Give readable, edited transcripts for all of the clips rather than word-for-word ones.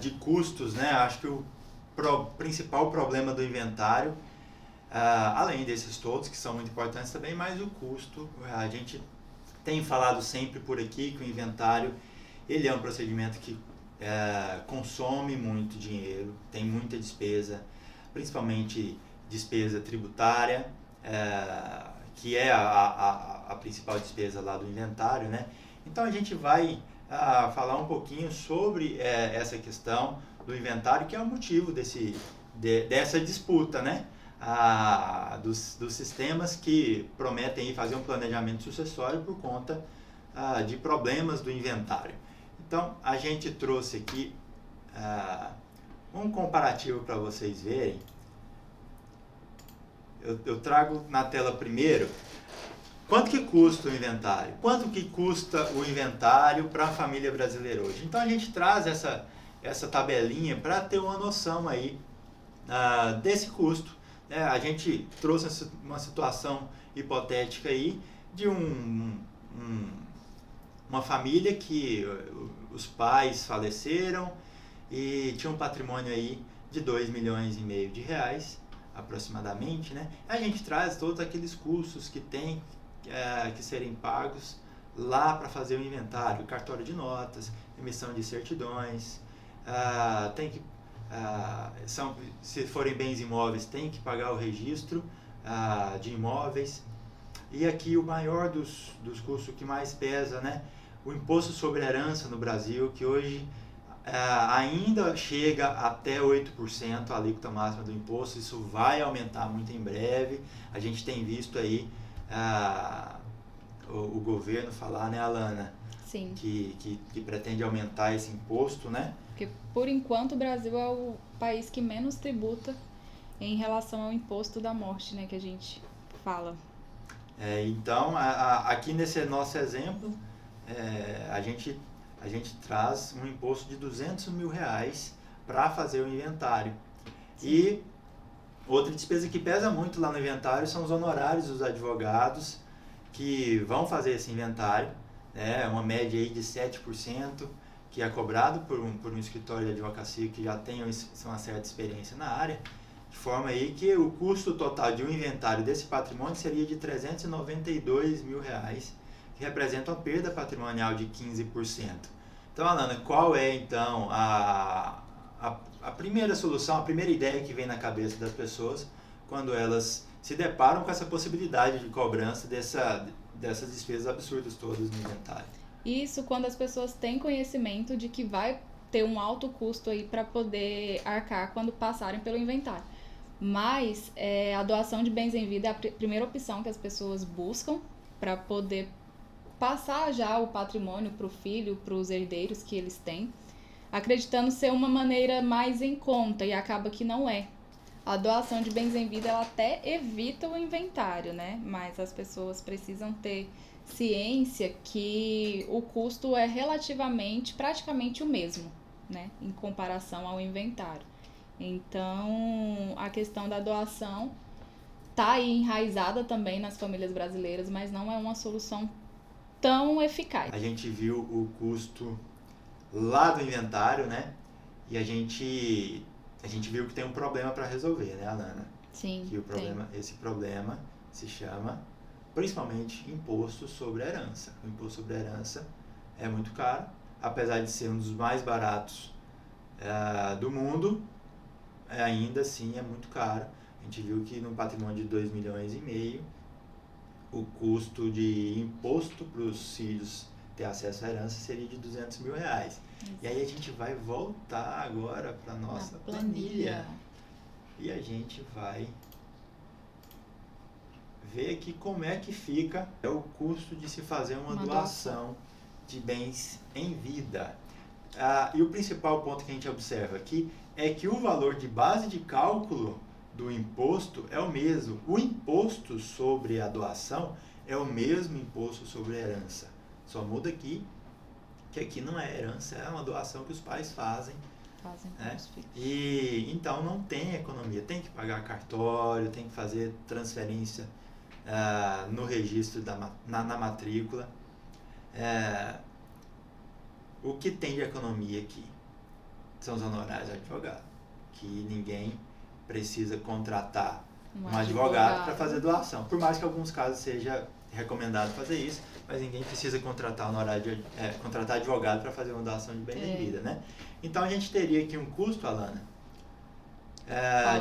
de custos, né? Acho que o principal problema do inventário, além desses todos que são muito importantes também, mas o custo. A gente tem falado sempre por aqui que o inventário ele é um procedimento que consome muito dinheiro, tem muita despesa, principalmente despesa tributária, que é a principal despesa lá do inventário, né? Então a gente vai falar um pouquinho sobre essa questão do inventário, que é o motivo dessa disputa, né? Dos sistemas que prometem fazer um planejamento sucessório por conta de problemas do inventário. Então, a gente trouxe aqui um comparativo para vocês verem. Eu trago na tela primeiro quanto que custa o inventário. Quanto que custa o inventário para a família brasileira hoje. Então, a gente traz essa tabelinha para ter uma noção aí desse custo. A gente trouxe uma situação hipotética aí de uma família que os pais faleceram e tinha um patrimônio aí de 2,5 milhões de reais, aproximadamente, né? A gente traz todos aqueles custos que tem que serem pagos lá para fazer o inventário, cartório de notas, emissão de certidões, tem que se forem bens imóveis, tem que pagar o registro de imóveis. E aqui o maior dos custos, que mais pesa, né? O imposto sobre herança no Brasil, que hoje ainda chega até 8% a alíquota máxima do imposto. Isso vai aumentar muito em breve. A gente tem visto aí o governo falar, né, Alana? Sim. Que pretende aumentar esse imposto, né? Porque, por enquanto, o Brasil é o país que menos tributa em relação ao imposto da morte, né, que a gente fala. Então, aqui nesse nosso exemplo, a gente traz um imposto de 200 mil reais para fazer o inventário. Sim. E outra despesa que pesa muito lá no inventário são os honorários dos advogados que vão fazer esse inventário, né, uma média aí de 7%, que é cobrado por um escritório de advocacia que já tem uma certa experiência na área, de forma aí que o custo total de um inventário desse patrimônio seria de 392 mil reais, que representa uma perda patrimonial de 15%. Então, Alana, qual é então a primeira solução, a primeira ideia que vem na cabeça das pessoas quando elas se deparam com essa possibilidade de cobrança dessas despesas absurdas todas no inventário? Isso quando as pessoas têm conhecimento de que vai ter um alto custo aí para poder arcar quando passarem pelo inventário. Mas a doação de bens em vida é a primeira opção que as pessoas buscam para poder passar já o patrimônio para o filho, para os herdeiros que eles têm, acreditando ser uma maneira mais em conta, e acaba que não é. A doação de bens em vida ela até evita o inventário, né? Mas as pessoas precisam ter ciência que o custo é praticamente o mesmo, né? Em comparação ao inventário. Então, a questão da doação está aí enraizada também nas famílias brasileiras, mas não é uma solução tão eficaz. A gente viu o custo lá do inventário, né? E a gente viu que tem um problema para resolver, né, Alana? Sim, que esse problema se chama principalmente imposto sobre a herança. O imposto sobre a herança é muito caro, apesar de ser um dos mais baratos do mundo, ainda assim é muito caro. A gente viu que no patrimônio de 2,5 milhões, o custo de imposto para os filhos ter acesso à herança seria de 200 mil reais. E aí a gente vai voltar agora para a nossa planilha. E a gente vai ver aqui como é que fica o custo de se fazer uma doação de bens em vida. E o principal ponto que a gente observa aqui é que o valor de base de cálculo do imposto é o mesmo. O imposto sobre a doação é o mesmo imposto sobre a herança. Só muda aqui, que aqui não é herança, é uma doação que os pais fazem. Né? E então não tem economia, tem que pagar cartório, tem que fazer transferência no registro na matrícula. O que tem de economia aqui? são os honorários do advogado, que ninguém precisa contratar um advogado para fazer doação. Por mais que em alguns casos seja recomendado fazer isso, mas ninguém precisa contratar contratar advogado para fazer uma doação de bem de vida, né? Então a gente teria aqui um custo, Alana,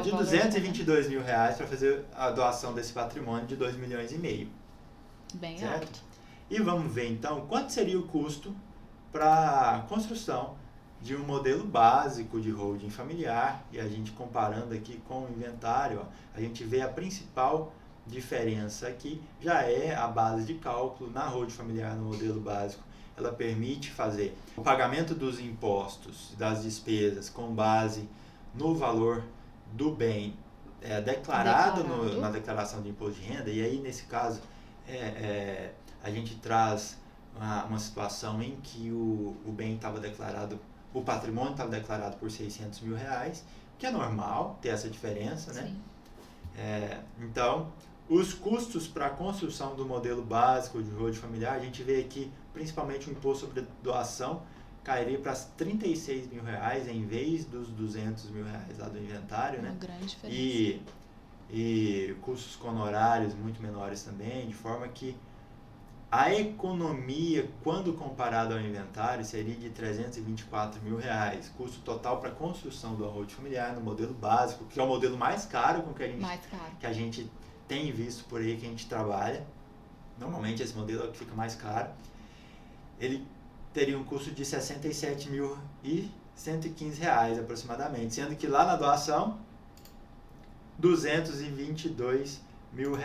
de R$222 mil para fazer a doação desse patrimônio de 2,5 milhões. Bem certo? alto. E vamos ver então quanto seria o custo para a construção de um modelo básico de holding familiar. E a gente comparando aqui com o inventário, ó, a gente vê a principal diferença aqui, já é a base de cálculo na holding familiar no modelo básico. Ela permite fazer o pagamento dos impostos, das despesas, com base no valor do bem declarado na declaração de imposto de renda. E aí, nesse caso, a gente traz uma situação em que o bem estava declarado, o patrimônio estava declarado por R$600 mil, que é normal ter essa diferença, né? Então, os custos para a construção do modelo básico de holding familiar, a gente vê aqui principalmente o imposto sobre doação cairia para R$36 mil em vez dos R$200 mil lá do inventário, né? Uma grande diferença. E custos com honorários muito menores também, de forma que a economia, quando comparado ao inventário, seria de R$324 mil. Custo total para a construção do holding familiar no modelo básico, que é o modelo mais caro com que a gente tem visto por aí, que a gente trabalha. Normalmente esse modelo é o que fica mais caro. Ele teria um custo de R$67.115 aproximadamente, sendo que lá na doação, R$222 mil.